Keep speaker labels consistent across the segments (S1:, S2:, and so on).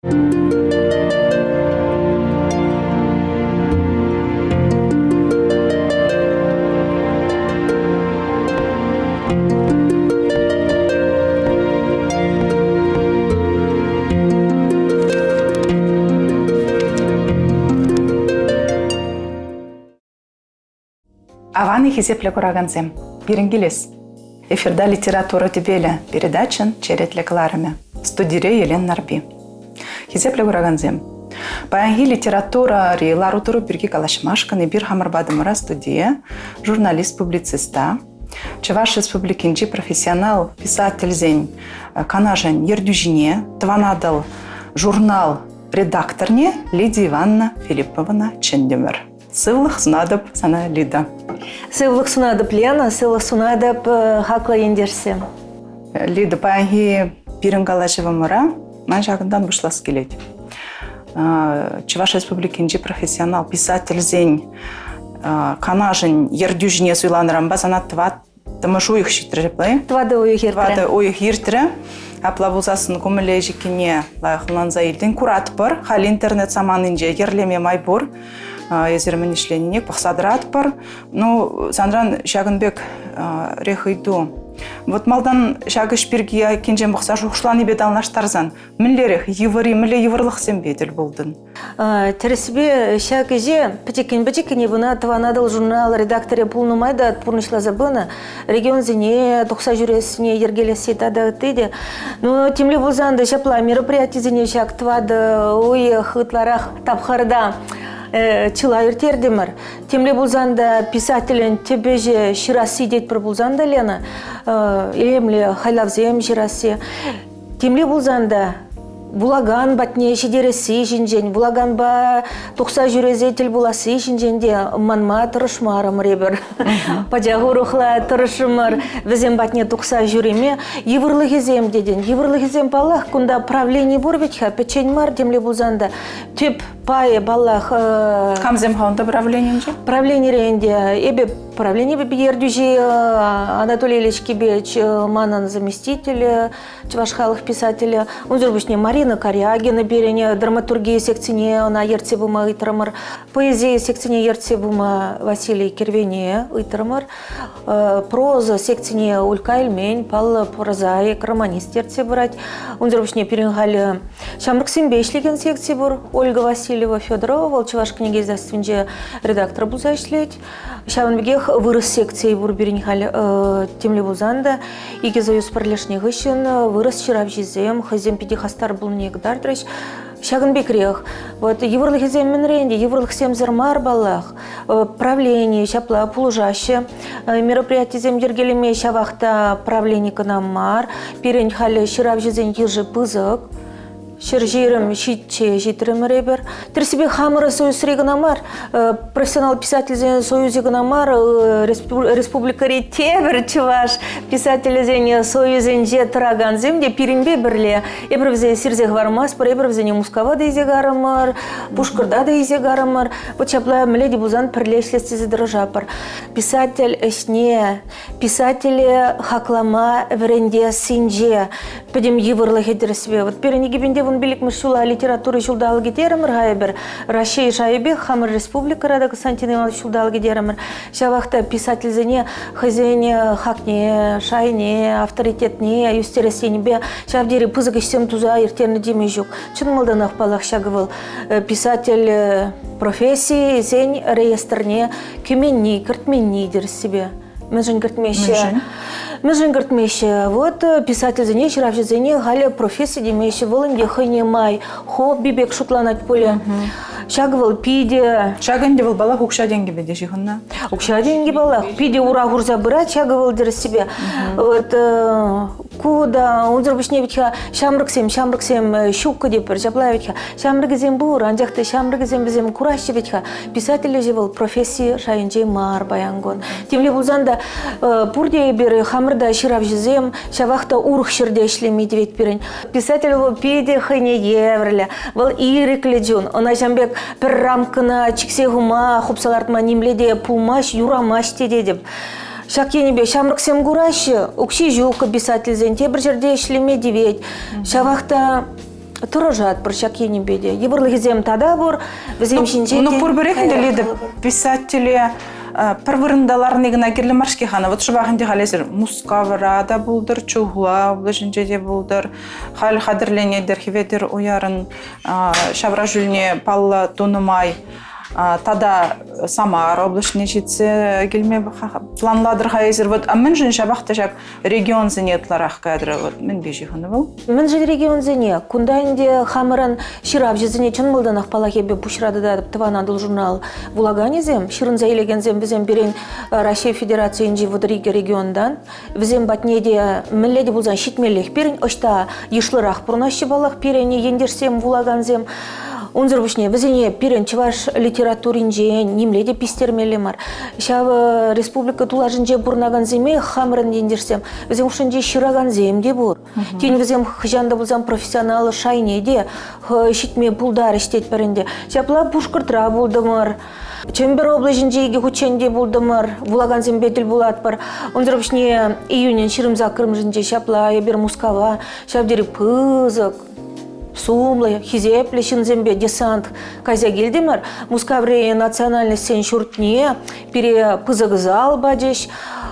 S1: Аваны хизепле кураганзем. Бирингилес. Эфирда литература дебеля. Передачан черетле кларами. Студире Елен Нарби. Хизепле кураганзем. Баянги литература ри ларутуру бирги калашмашканы бир хамарбадымыра студия. Журналист-публициста. Чуваш республикинчи профессионал писательзень канажен ердюжине. Тванадал журнал редакторне Лидия Ивановна Филипповна Чендемер. Сыллых сунадып сана Лида.
S2: Сыллых сунадып Лена, сыллых сунадып хакла ендерсе.
S1: Лида баянги пирингалажевымыра ман жагындан бушлас келет. Чуваш республикинчи профессионал писательзень канажын ердюжине суйланырам сана тымыш уйық шитрепла.
S2: Твады уйық
S1: ертірі. Апла бұлзасын көмілі жекіне лайықланза елден күрат бар. Хал интернет саманынже ерлеме май бұр. Езермен ішленінек бұқсадырат бар. Ну, Сандран Шагынбек рехайду. Вот малдан шагыш бірге кенжен бұқса жоқшыланы бедалнаштарзан. Мінлерек евари, мінле еварлық сен беділ болдың.
S2: Тересібе шагыже пәтекен бұна таванадыл журнал редакторе пулнумайда пурнышла забына. Регион зене, тұқса жүресіне ергелесі тады өттейді. Но темле бұлзанды шапла мероприятие зене шаг твады ойы хытларақ тапқарда. Чыла ертердемір. Темле бұлзанда писателен тебеже шираси дейт бір бұлзанда Лена. Елемле хайлавзем шираси. Темле бұлзанда булаган батне шедересі жинжен, булаган ба тұқса жүрезе тел буласы жинженде манма тұрышмарым ребір. Падяғы рухла тұрышымыр візем батне тұқса жүреме. Евырлы кезем деден. Евырлы кезем балақ күнда правление борбетха печень мар темле бұлзанда. Теп пае балақ...
S1: Камзем хаунда правление же?
S2: Правление ренде. Эбе правление бе ердюжи Анатолий Ильич Кибеч, манан заместитель чувашхалых писателя. Он зробишне Марина Корягина берене, драматургия секцине она ерце бума итрамар, поэзия секцине ерце бума Василий Кервене итрамар, проза секцине Улька Эльмень, Павла Прозаик, романист ерце брать. Он зробишне перенгали Шамрыксин Бешлиген секции бур, Ольга Васильева Федорова, Волчеваш книги издательстве редактор буза ишлеть. Шаванбегех вырос секции бур беренгали темле бузанда, иге зоюз парлешне гыщен, вырос вчера в жизем, хазем пятихастар был негдар дрыщ. Шагынбек рех. Вот еврлых земен менренде, еврлых сем зермар балах, правление, шапла пулужаще, мероприятие зем ергелеме шавахта правление канамар, перень хали вчера в жизем ежи пызык. Шержирым щитче житрым ребер. Терсибе хамыра союз регономар, профессионал писатель союз регономар, республика ретевер чуваш писатель зене союз инже траган земде пиринбе берле. Эбрвзе сирзе гвармас, эбрвзе не мускава да изе гарамар, пушкарда да изе гарамар. Вот чапла мледи бузан прилешлести задрожапар. Писатель эсне, писатели хаклама вренде синже, пойдем еврлы хедерсве. Вот перенегибенде вон билик мышула литературы шулдал гидерамыр гайбер Россия шайбе хамыр республика рада Константин Иванович шулдал гидерамыр шавахта писатель зене хозяине хакне шайне авторитетне юстересенебе шавдери пызык ищем туза иртерны демежук чын мылданах палах шагывал писатель профессии зень реестрне кюменни картменни дер себе Межен гартмеше, вот писатель зене, чиравший зене, галя профессия демеше, волынде хыне май, хобби бек шутланать поле. Шагывал пиде.
S1: Шаган девал балах укша деньги беде жиханна.
S2: Укша деньги балах. Пиде ура гурза брать, шагывал дер себе. Вот куда он зробишне ведьха шамрыксем щука депер, жапла ведьха шамрыкзем бур, анжахты шамрыкзем безем куращи ведьха. Писатель жевал профессии шайынче мар баянгон. Темле бузанда пурде бер хамрда ширав жезем, шавахта урх ширде шлеми девет перень. Писатель его пиде хыне еврля, вал ирекледжун. Он ажамбек пер рамкына чиксегума хупсалартма нимледе пулмаш юрамаш тедедеп. Шакенебе шамрыксем гуращы, укши жука писатель зен, те бір жерде шлеме девет. Шавахта Тұрыжат бір шакені беде. Еврлы кезем тада бұр, бізем шинчеде.
S1: Ну, пұрбірекінде леді писателі пірвырындаларын егін әгерлі маршки хана. Вот шыбағынде қалесір Мускавырада бұлдыр, Чуғла, бұлышынчеде бұлдыр, хал қадырлене дерхеветер уярын шавра жүліне палла тонымай. Тада Самара облачный житсе келме планладыр хайзер. Вот мен жин шабахта жак регион зенетларах кадры вот мен бежиханы был.
S2: Мен жин регион зене. Кундайнде хамырын ширап жезене чын мылданах палахебе пушрады да тыванадыл журнал Вулаганезем. Ширын заилегензем бізем берен Россия Федерация инжи вот региондан. Бізем батнеде мілледе бұлзан шитмеллех перен. Ошта ешлырах пұрнащы балах перене ендерсем Вулаганзем. Унзырбышне бізіне перен чываш литературинже, немледе пистермелемар. Шав республика тулажынже бұрнаган земе хамырын дендерсем, бізем ұшынже шыраган земде бұр. Тен бізем хыжанда бұлзам профессионалы шайнеде, шитме пулдар іштет бірінде. Шапла пушкыртра бұлдымыр. Чембер облажынже еге хученде бұлдымыр, Вулаган зембетіл бұлат бар. Унзырбышне июнен шырымза кырмжынже шапла ебер Мускава, шавдері пызық. Сумлы, хизепле, шинзембе, десант, казя гильдемар, Мускавре национальный сен шуртне, пере пызыгзал бадеш,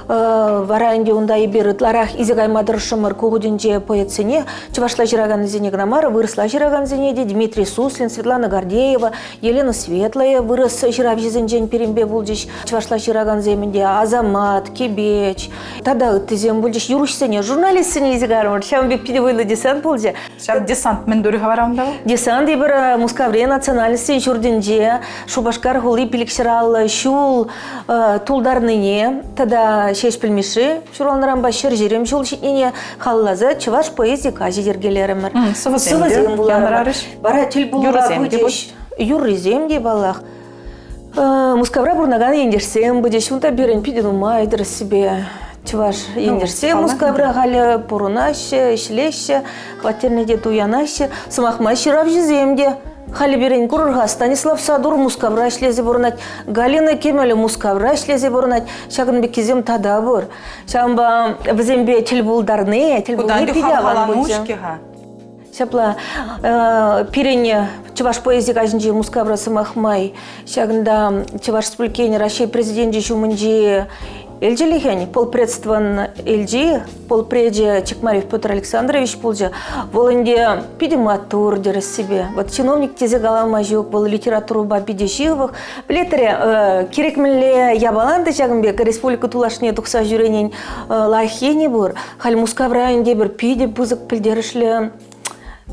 S2: варанде унда и берытларах изегай мадрышымыр кугудинже поэтсене, чывашла жираган зене гнамара, выросла жираган зенеде, Дмитрий Суслин, Светлана Гордеева, Елена Светлая, вырос жирав жезенжен перембе булдеш, чывашла жираган земенде, Азамат, Кебеч, тада тезем булдеш, юрушсене, журналистсене изегармыр, шамбек пидевойлы десант булдже.
S1: Шам десант мен дөрі хаварамда?
S2: Десант ебір Мускавре национальности журдинже, шубашкар хули пиликширал шул тулдарныне, тада шеш пілмеші, шуралнарам башыр жерем жол шетнене халлазы чываш поэзия кажи дергелерімір.
S1: Сывызем янрарыш?
S2: Бара тіл бұлыра бұдеш. Юрризем де балақ. Мускавра бұрнаган ендерсем бұдеш, унта берен пиденумай дұрыс себе. Чываш ендерсе, Мускавра ғалі пұрынашы, ішлеші, хватернеде туянашы, сымақмай шырап жеземде. Халі берен күрірға Станислав Садур Мускавра ішлезе бұрынат, Галина Кемелі Мускавра ішлезе бұрынат, шағынбе кезем тада бұр. Шағынба бізембе тіл бұлдарны, тіл бұлны пидеған бұлжы. Шапла перене Чываш поэзия кажынже Мускавра сымақмай, шағында Чываш Республикені Россия президенті жұмынже Эльджелихень, полпредстван Эльджи, полпреде Чекмарев Петр Александрович Пулджа, волонде пидематур дерес себе. Вот чиновник тезе галама жук, был литературу ба пидешивых. Плетере, керекмеле ябаланды жагымбек, республика тулашне тухса жюренень лайхени бур. Халь Мускавра бір пиде пузык пильдерышле.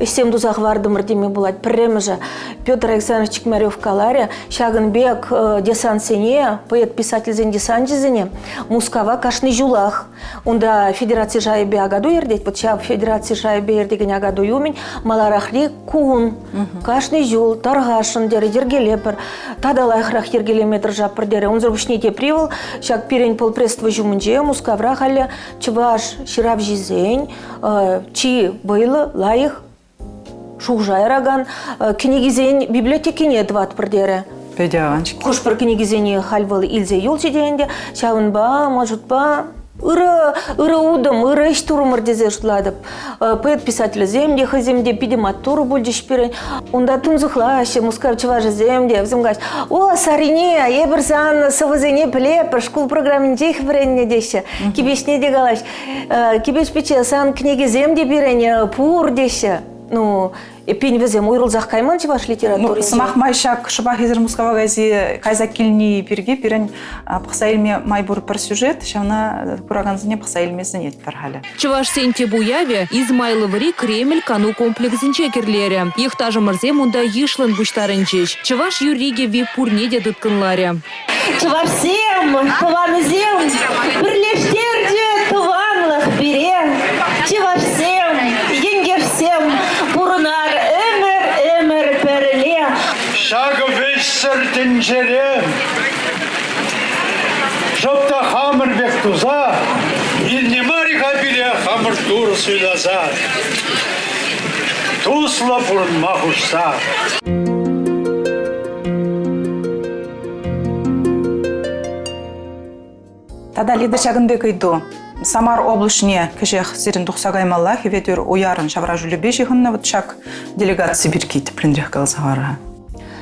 S2: Всем дузах вардымыр деме булат. Премежа Петр Александрович Чекмарев каларе, Шагынбек десант сене, поэт-писатель зен десант жезене, Мускава кашны жулах. Онда федерация жайбе агаду ердет, вот шаб федерация жайбе ердеген агаду юмень, маларахли кун, кашны жул, таргашын дере дергелепер, тадалайхрах ергелеметр жапыр дере. Он зрубышнете привыл, шаг пирень полпредства жумынже, Мускавра халя чываш ширап жезень, чи было лайх, Шухжайраган, книгизен библиотекине дват продере.
S1: Педианчики.
S2: Хош пар книгизене хальвалы Ильзе Юлчиденде, шавынба, мажутба, ыры удым, ыры иштурумыр дезе ждладып. Поэт-писатель земде, хаземде пидематуру бульдиш пирен. Онда тунзухлаще, Мускавчыважы земде, взымгаш. О, сарине, ебірзан, сывызене плепр, школ программинде их вренне деше. Кибешне дегалаш. Кибеш пече, сан книги земде пирене, пур деше. Ну, пень везем уйрылзах кайман чываш литературе.
S1: Ну, сымақ майшак шыбақ езір Мускава гази кайза килни перге пирен пақсайлме майбур пір сюжет, шавна кураганзыне пақсайлмезін ет пір халі.
S3: Чываш сенте буяве Измайловри Кремль кану комплексінче керлере. Ехтажы мырзем унда ешлын буштарынчеш. Чываш юриге ве пурнеде дыткынларе.
S2: Чываш сем, туванызем, бірлештерде туванлық бере. Чываш сем, енгер сем, бурынар өмір пәріле.
S4: Шағы вессір тінжере, жопта хамыр бек туза, илнемариға біле хамыр тур сөйлаза. Тусла бұрын мақұшса.
S1: Тада лида Шагынбек үйду. Самар облачне кешех сирин тухсагаймалла хеветер уярын шавра жүлебеши хынна вот шак делегация биркит пленрех калсагара.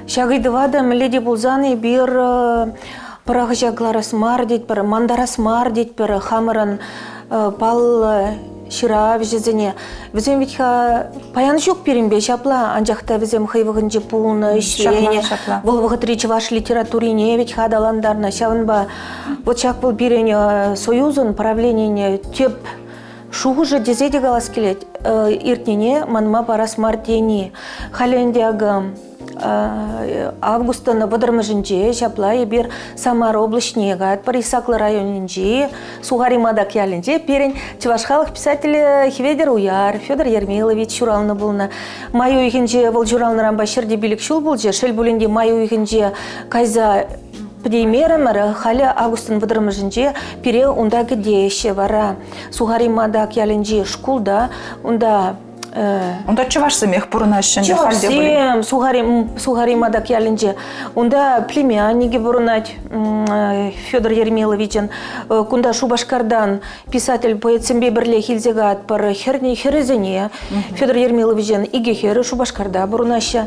S2: Шагайдывада мледи булзаны бир парахжагларас мардит, пара мандарас мардит, пара хамаран пал ширав жезене. Визем ведь паянчук перембе шапла, анжахта визем хайвагынжи пулна ишлене. Был вагатри чаваш литературине ведь хадаландарна шаванба. Вот шак был бирень союзун правление теп шухуже дезеде галас келет. Иртнине манма парас мартени. Халендиагам. Августана водырмыжынже шапла бир Самар облачнега Парисаклы районинже Сугаримада кялинже перен чувашхалық писатель Хеведер Уяр Федор Ермилович журалны булна маю ихинже вол журалны рамбашырде билік шул булже шел булинде маю ихинже кайза Пдеймерымыр халя Августан водырмыжынже пере унда гедеше вара Сугаримада кялинже шкулда унда
S1: Унда чуваш самих пурнащен
S2: халде Сугаримада кялинже унда племянниги бурнать Федор Ермиловичен кунда Шубашкардан писатель поэтсембе бирле хилзегат пар херезене Федор Ермиловичен иге херы Шубашкарда бурнаща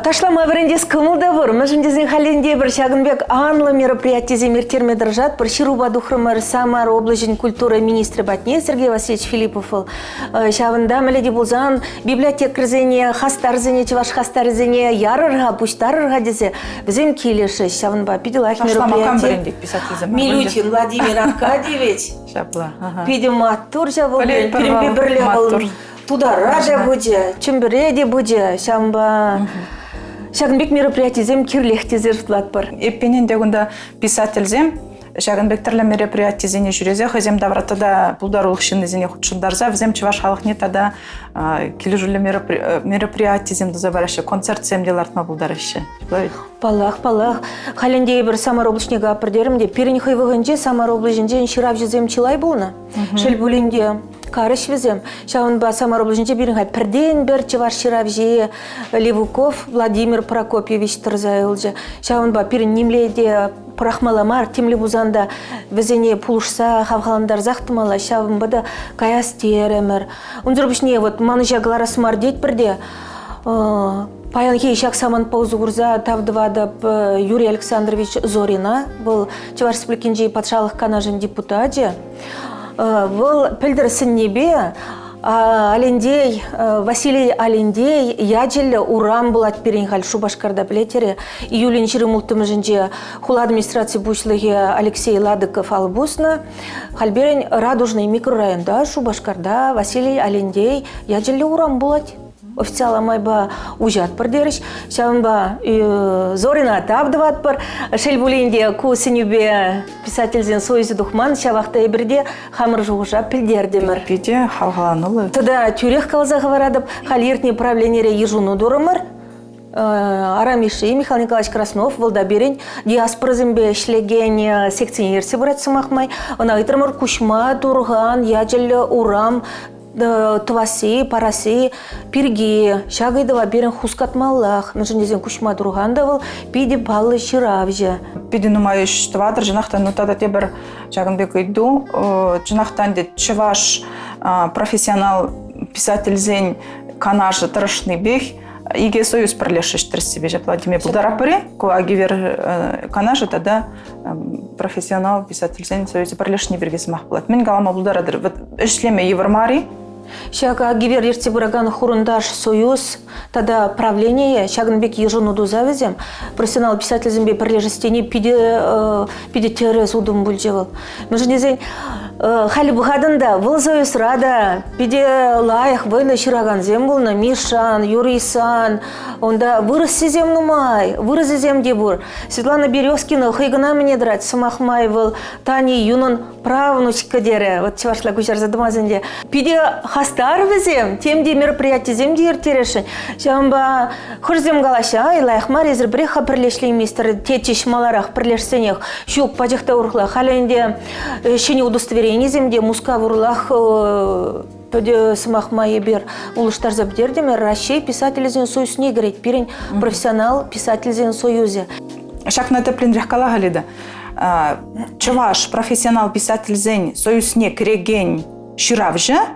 S2: Ташлама врендес кымылда бур. Мәжіндезін халінде бір шагынбек анлы мероприятие земертерме держат. Бір шируба духрымыр Самар облажын культура министрі батне Сергей Васильевич Филиппов. Шавында мәледи булзан библиотек рзене, хастар зене, чеваш хастар зене, ярырға, пуштарырға дезе. Бізем келеші шавынба пиделах мероприятие. Милютин Владимир Аркадьевич.
S1: Шапла.
S2: Пидем маттур жавыл. Перембе бірле был. Туда рада буде, чембереде буде, шамба. Шагынбек мероприятие зем кирлехте зертлат бар.
S1: Эппенен дегунда писатель зем, шагынбек тірлі мероприятие зене жүрезе, хызем давратада пулдарулық шыны зене худшындарза, взем чываш халық не тада келі мероприятие зем дұза барашы, концерт зем делартма пулдарашы.
S2: Палах. Халендей бір Самар облачнега апырдерімде, перенихай вғынже Самар облачнеге ширав жезем чилай болна. Шел бұлінде карыш везем. Шаунба Самар облачнеге бірінғай пірден бір чываш ширав же Левуков Владимир Прокопьевич Тұрзайылжы. Шаунба перен немледе пырахмаламар, темлі бузанда везене пулышса, хавхаландар зақтымала, шаунбада каяс теремір. Унзырбышне вот маныжа гларас мардет бірде. Паянхи шак саман паузу гурза тавдывадап Юрий Александрович Зорина, был Чуваш Республикинжи патшалық канажын депутате. Был пілдірсін небе, Алендей, Василий Алендей, яджелі урам булат перенхал Шубашкарда білетере. Июлин жирымултымыжынже хул администрации бушлығы Алексей Ладыков албусна. Хальберен радужный микрорайонда Шубашкарда Василий Алендей, яджелі урам булат. Официала майба ужат пардериш, шамба Зорина тавдыват пар, шельбулинде ку сенюбе писательзен союзы духман, шавахта ебірде хамыр жуғыша пілдердемір.
S1: Пиде халғанулы.
S2: Тада тюрех қалза ғаварадып, халиртне правленере ежуну дұрымыр. Арамиши Михаил Николаевич Краснов волда берень диаспорызымбе шлеген секционерси брать самахмай, она итрамыр кушма, турган, яджелі, урам, Тваси, параси, пирги, шагайдава берен хускатмаллах, мәжіндезен күшма тұрғандавыл, пиде палы ширавжа.
S1: Пиде нумайыш твадыр, жинақтан нутада те бір Шагынбек иду, жинақтан де чываш профессионал писательзен канажы тұрышны бех, иге союз пірлешіш тұрсыбе жапладиме бұлдарапыре, агивер канажы тада профессионал писательзен союзы пірлешіне бергесі мақ болады. Мен галама бұлдарадыр, үшлеме евармари,
S2: Шага гивер ерте бураган хурундаш союз, тогда правление, Шагынбек ежуну дузавезем, профессионал писательзембе прилежестени пиде терез удум бульджевал. Междезень хали бухадында выл союз рада, пиде лайх война шираган зембулна, Мишан, Юрисан, онда вырос сезем нумай, вырос сезем дебур. Светлана Березкина хайгана мне драть, самахмай выл, Тани Юнон правнучка дере, вот чевашла кучар задумазенде. Пиде хастар везем, тем де мероприятие земде ертерешін. Жамба хұрзем галаша, айлайх марезір бреха бірлешлей мистер, тетчеш маларах бірлешсенех, шук пачықта урхла, халенде шені удостоверение земде, муска вурлах, пөде самахмайы бер улыштар забдердемер, Россия писательзен союз не говорит, перень профессионал писательзен союзе.
S1: Шак на это плендрях калагалида. чуваш профессионал писательзен союзне кіреген ширавжа,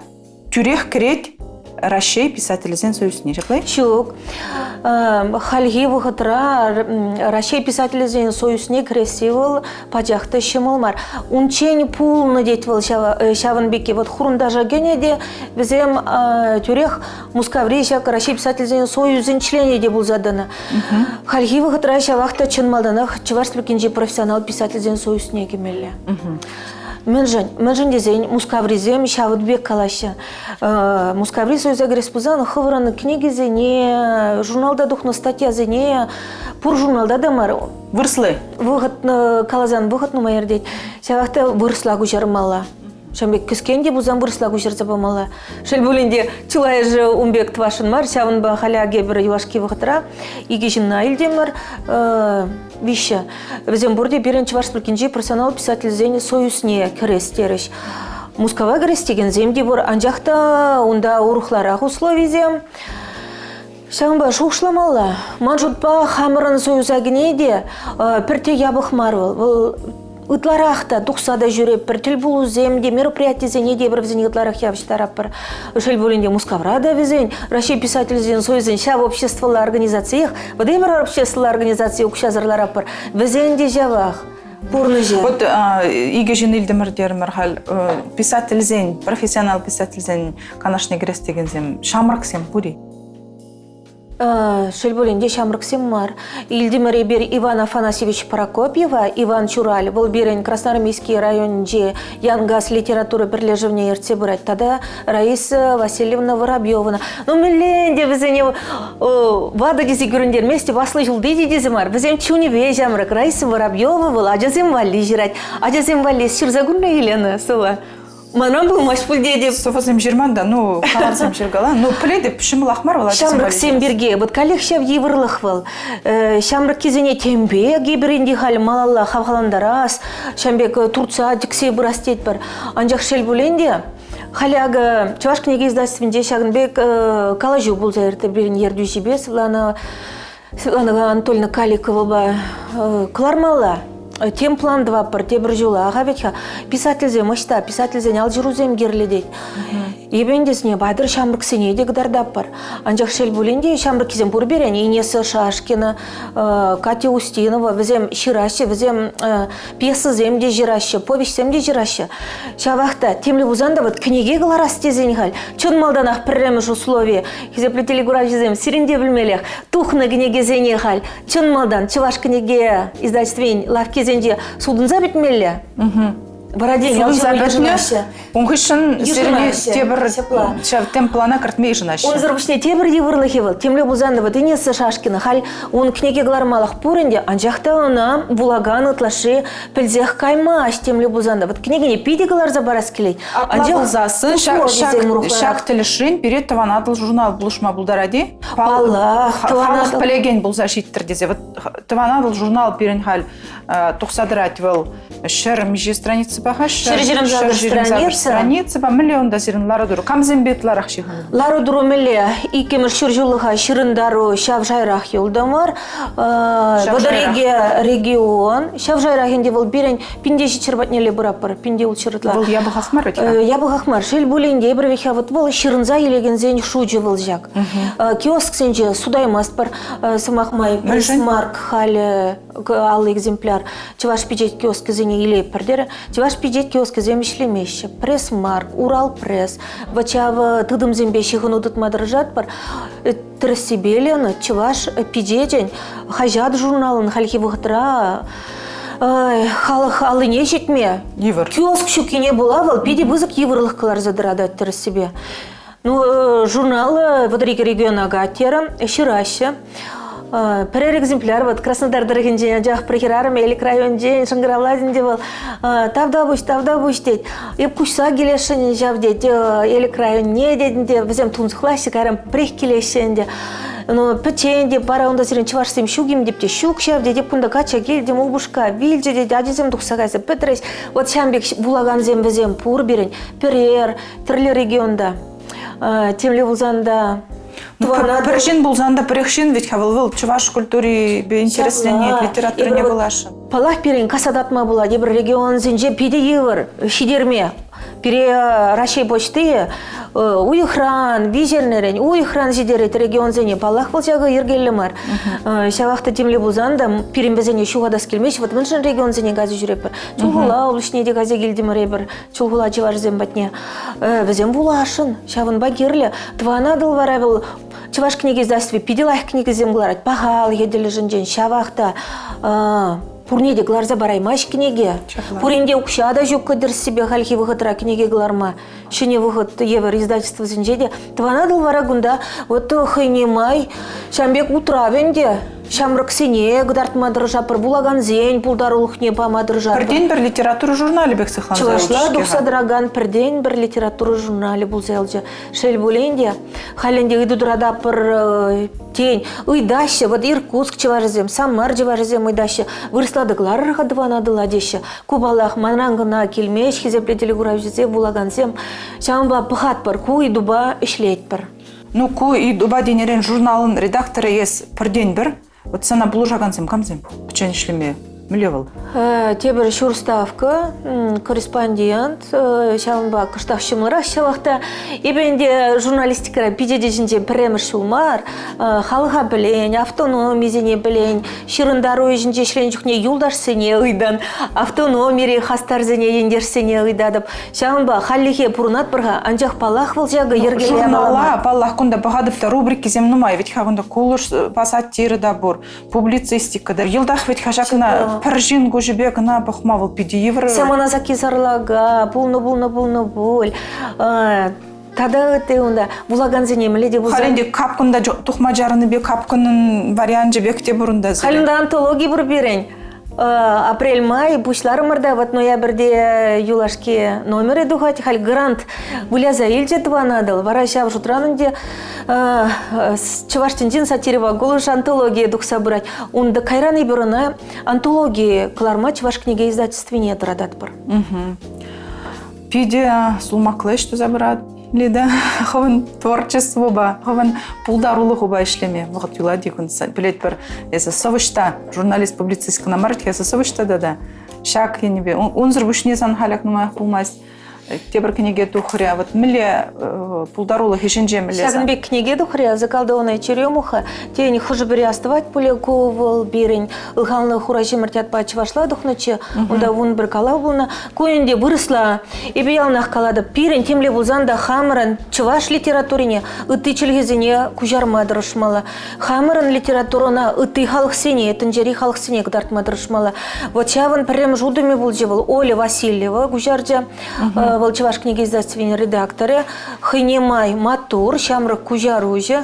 S1: тюрех кірет Россия писательзен союзне, жақлай?
S2: Чук. Хальги вғытра Россия писательзен союзне кресивал падяқты шымылмар. Унчен пулны детвал шавынбеке. Вот хурында жагенеде бізем тюрех мускаврежак Россия писательзен союзен членеде бұл заданы. Хальги вғытра шавақта чынмалданақ чыварспекенже профессионал писательзен союзне кемелі. Мен дезен мускавризем шавытбек калашы. Мускаври союза греспузан хывыраны книгизене, журналда духны статьязене, пур журналда дамар.
S1: Вырслы?
S2: Вғыт калазан вғыт нумайыр дейд. Шавақта вырсла күжармала. Шамбек күскенде бұзан вырсла күжарзабамала. Шел бөлінде чылай жы умбек твашын мар, шавын ба халяге бір юашки вғытра, игежімна илдемір, вище. Візем бұрде берен чывашпіркенже профессионал писательзене союзне кірестеріш. Мускава кірестеген земде бұр, анжақта онда урухларақ условизем. Шамба шуқшламала. Манжутпа хамырын союзагенеде пірте ябық марвыл. Ытларахта тухсада жүреп бір тіл болу земде мероприятие зенеде бір візен ытларах явыштарап бір шел бөлінде мускаврада візен Россия писательзен союзен шав обществолы организациях вадемір обществолы организация укшазырларап бір візенде жавах пурны жа.
S1: Вот иге жинилдімір дермір хал писательзен, профессионал писательзен канашне грестеген зем шамраксем пури.
S2: Шельболинде шамрыксем мар. Илдимер бер Иван Афанасьевич Прокопьева, Иван Чураль, был берен Красноармейский район, где Янгас литература перележевне ерте брать. Тогда Раиса Васильевна Воробьевна. Ну, миленде, везене вада дизи гюрендер вместе васлышал диди дизимар. Везем чуни вежамрак. Раиса Воробьева была, аджазем вали жрать. Аджазем вали сюрзагунна Елена, сова. Манам был машпул дедев.
S1: Софазем жирманда, ну, халатсем жиргала. Ну, пледы пшимыл ахмар вала.
S2: Шамрак семберге, вот калих шав еврлых был. Шамрак кизене тембе, гиберинди хал малалла хавхаландарас. Шамбек Турция диксей бурастет бар. Анжак шел буленде. Халяга чуваш книги издательственде шагынбек калажу был заерте берин ердюжибе Светлана Анатольевна Каликова ба клармала. Тем план 2 пар, те біржула. Аға бетха писательзе мышта, писательзе алжирузем герледет. Ебендесіне байдыр шамрық сенеде гдардап бар. Анжақ шел бүленде шамрық кезем бұр берен. Инесі Шашкина, Катя Устинова, візем ширашы, візем пьесы земде жирашы, повесть земде жирашы. Шавақта темлі бұзанда вот книге ғыларас тезен ғал. Чон малданақ пірреміш условия. Хизеплетели гурав жезем, сиренде білмелех. Тухны книге зене ғал. Чон малдан, чываш книге издательствен лавки зенде судын забит мелле. Бородин, я уже жинаше.
S1: Он хышын сирени тебір тем плана картмей жинаше.
S2: Он зарбышне тебір еврлыхевал. Темле бузанды вот Инесса Шашкина. Халь он книги глармалах пуренде, анжақта она булаган отлаши пельзех каймаш темле бузанды. Вот книги не пиди глар забарас келей.
S1: Аплабылзасын шак тілішін перед таванадыл журнал бұлышма бұлдаради. Халық пілеген бұлза шиттірдезе. Таванадыл журнал перен хал тұқсадырат выл шыр меже страницы баха
S2: шыр страницы
S1: ба миллионда зирин ларадуру камзембет ларах шихан
S2: ларадуру милле икемір шыржулыға шырындару шавжайрақ елдамар водореге регион шавжайрахенде был берен пиндеші чырбатнеле бұрапыр пинде ул чырытла
S1: был ябығақмар
S2: ябығақмар шел бөленде бірвеха вот был шырынза елеген зен шуджы был жак киоск сенже судаймаст бар самахмай пресс-марк халі аллы экземпляр чываш пиджет киоск зене елей пірдері чываш пиджет киоск зем ишлемеші пресс-марк Урал пресс вачава тыдым зембеші ғыну дытмадыржат бар тірсебелен чываш пиджетен хажат журналын хальхи вғытра халық алыне жетме киоск шукине булавал пиде бызық еврлық кылар задырады тірсебе. Ну, журнал водореге регионага тера шираще. Перер экземпляр, вот Краснодар дорогинде, жақ прихерарым, елік районде, шыңғыравладінде был, тавда бұш дейд. Еп күшса келешін жав дейд, елік район не дейдінде, бізем тұнсықлашы кәрім прих келешінде. Печенде, пара онда сирен чывашсем шугим депте, шук жав дейд, еп күнда кача келдем, убушка, вилже дейд, адезем тұқсағайсы, петрес, вот шамбек булаган зем бізем пур берен, перер, түрлі регионда, темле бұлзанда,
S1: Біржен бұлзанда бірекшен, ведь хавылвыл чуваш культуре интереслене, литературе не былашын.
S2: палах перен касадатма была, дебр регион зенже пидеевр, шидерме. Пере Россия почты уйхран, визернерен, уйхран зидерет регион зене палах волчага ергеллемар. Шавахта темле бузанда перембезене шугадас келмеш, вот меншен регион зене газы жүрепер. Чулгула облачнеде газы келдемеребер, чулгула чеваш зембатне. Везем булашын, шавын багерле, твана дыл варабыл, чеваш книги издательстве, пиделах книги земгларать, пахал еделі жінден, шавахта, Пурнеде гларза бараймаш книге. Пуренде укшада жүк кыдыр себе хальхи выходра книге гларма. Шыне выход евер издательство зинжеде. Тванадыл вара гунда вот хайнемай. Шамбек утравенде. Шамрак сене гдартма дрожапыр булаган зень пулдарулхне пама дрожапыр.
S1: Перден бір литература журнале бек сыхлан.
S2: Чылашла духса драган перден бір литература журнале булзелже. Шель буленде. Халенде идудрада пыр тень. Уйдаще вот Иркутск чеварзем, Самар чеварзем уйдаще. Вырысла доглар радвана дыладеще. Кубалах манрангына килмеш хизеплетели гуравжизе булаганзем. Шамба пахат пыр ку и дуба ишлет пыр.
S1: Ну ку и дуба денерен журналын редакторы ес перден бір. Вот сана булужагансем камзем. Пчен ишлеме. Милевал.
S2: Тебір шурставка, корреспондент, шалынба кыштақ шымыра шалақта. Ебенде журналистикара пидеде жинже премір шулмар, халыға білен, автономизене білен, шырындару жинже шлен жүхне юлдашсене ұйдан, автономире хастарзене ендерсене ұйдадып. Шалынба халлихе пұрынат бірға, анжақ палақ вылжағы ергеле
S1: журнала, палақ күнда бағадыпта рубрики зем нумай, ведь хағында кулыш пасаттиры да бұр, публицистика да. Елдақ ведь хашақына Паржин гужебек на пахмавал пидиевр.
S2: Самана закизарлага, булно буль. Тада ты унда булаганзене мледе бузан.
S1: Халинде капкында тухмажарыны бек капкынын вариант жебек те бурында.
S2: Халинда антология бір берен. Апрель-май бушлары мырда вот ноябрьде юлашки номеры духать халь грант выляза илже тванадыл вара шав жутранынде чеваштинжин сатирева голыш антология дух собрать унда кайраны бюрона антология кларма чеваш книга издательстве традат бар.
S1: Пиде сулмаклы что забрать лида хован творчество ба хован пулдарулы хуба ишлеме вот юлади кун билет бір эса совышта журналист публицист намарт эса совышта да шак я не бе он зрбушне сан халяк нумай булмас тебір книге тухря вот миле пулдарулы хишинже миле
S2: Шагнбек книге тухря заколдованная черемуха тень хуже беряствовать полековал бирень илхалны хураши мартят пачвашла духнычы унда вун бір кала булна коенде вырысла и биялнах калады пирень темле булзанда хамырын чываш литературине ыты челгезине кужарма дырышмала хамырын литературына ыты халықсене тынжери халықсене кдартма дырышмала вот чавын прям жудыми булжевал Оля Васильева кужарджа Волчеваш книги издательственные редакторы, Хайнемай Матур, Шамрак Кужаружа.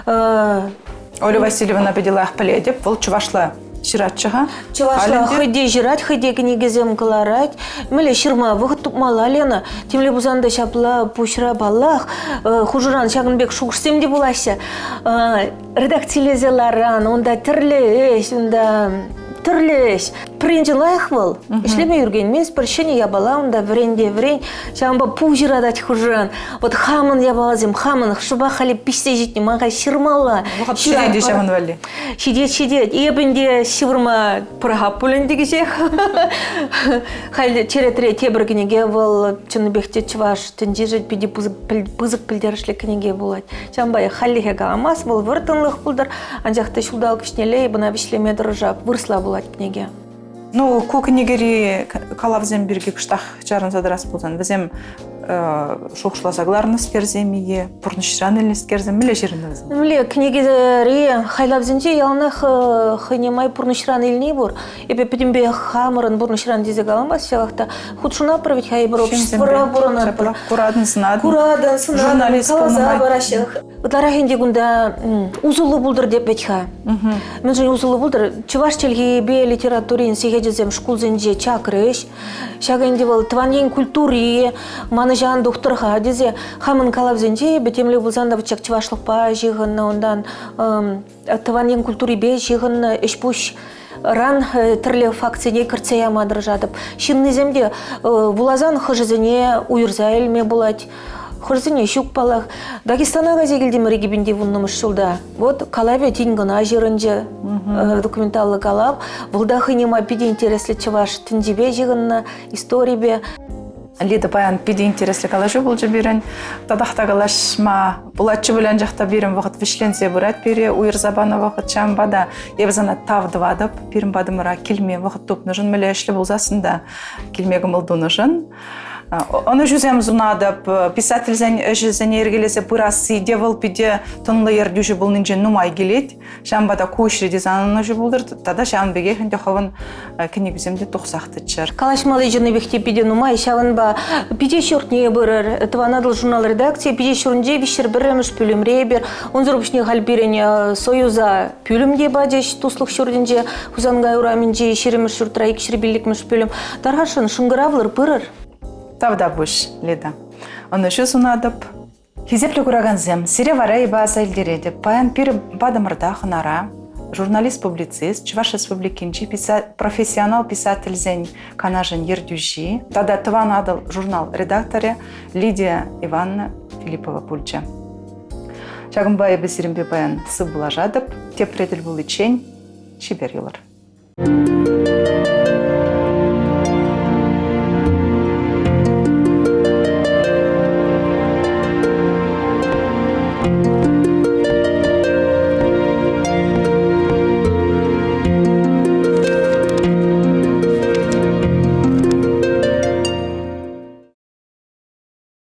S1: Оля Васильева напедила полетеп, Волчевашла ширатчага.
S2: Чевашла ходи жирать, ходи книги земгаларать. Меле ширма выход тупмала Лена. Темле бузанда шапла пушра балах. Хужуран Шагнбек шукшсем де булася. Редакцияларан, онда терлеш, онда терлеш. Принжи лайхвал. Ишлеме юрген мес прощение я бала онда врень. Шамба пужира дать хужуран. Вот хаман я балазим хаман шуба хали писте житни мага ширмала.
S1: Вот шидеди шаман вали.
S2: Шидет. Ебенде шивырма прахапулен дегешех. Халь черетре тебір книге был чыныбекте чваш тенжижет пиди пызык пілдерішлі книге булать. Шамбай халлихега амас был выртынлых пулдар, анжақты шулдал кішнелей бұна бішлеме дұржап вырсла булать книге.
S1: Ну, ку книгери калавзем бирге кыштах жарын задрас болсан. Бізем шоқшыласагларны скерземие, пұрнышранылны скерзем, міле жеріндіңіз?
S2: Міле, книгери хайлавзенде ялнах хайнемай пұрнышранылны бұр. Ебе педембе хамырын пұрнышран дезек аламбас, шалақта худшуна править хайбырып, спора бұрынар бұр.
S1: Курадын сынадын.
S2: Журналист қалаза барашық. Утларахенде күнда узулы бұлдыр деп бетха. Мен жын узулы бұлдыр. Чываш челге бе литературин сегедезем шкулзенже чакрыш. Шагенде был тванен культури, маныжан докторға дезе. Хамын калавзенже бетемле бұлзанда вычак чывашлықпа жиғын, ондан тванен культури бе жиғын ішпуш. Ран түрлі факцияне кірцея мадыр жадып. Шинны земде бұлазан хыжызіне уйырза әлме бұлать. Хорзине щук балах. Дагестана газегилди мэригибинди вуннумыш жылда. Вот калабе тингана жирынжы документаллы калаб. Вылдахы нема пиде интересли чаваш тіндебе жығынна историбе.
S1: Лида баян пиде интересли калажу был жибирен. Тадахта калашма булатчы белән жақта бирен вақыт вишленсе бурат бире уйыр забана вақыт чамбада ебзана тавдывадып бирен бадымыра килме вақыт топ нужын мелешле булзасында килмеге мылду нужын. Оны жүзем зунадып писатель зен ергелесе пырасы девыл пиде тонлы ердюжи был нинже нумай гелет. Шамбада кушри дизайны жу булдыр. Тада шам беге хинде хавын книгуземде тухсахты чыр.
S2: Калашмалы жыны бехте пиде нумай шавын ба пиде шортне бырыр. Това надыл журнал редакция пиде шорнже бишер біріміш пүлім рейбер. Онзыр бішне халбирене союза пүлімге бадеш туслық шорденже хузангай ураминже шереміш шуртра икшір билікміш пүлім. Тархашын шыңғыравлыр пырыр.
S1: Тавда буш, Лида. Оны şu sunadып. Хизеплі күрәгәнзем, сире варай база илдередіп. Паян пир бадымырда хынара, журналист-публицист, Чуваш республикинчи профессионал писательзен канажын ердюжи. Тада тыван адыл журнал редакторы Лидия Ивановна Филиппова пульча. Шагымбай бесиримбе паян сы булажадып, тепреділ бұл ичен, шибер юлар.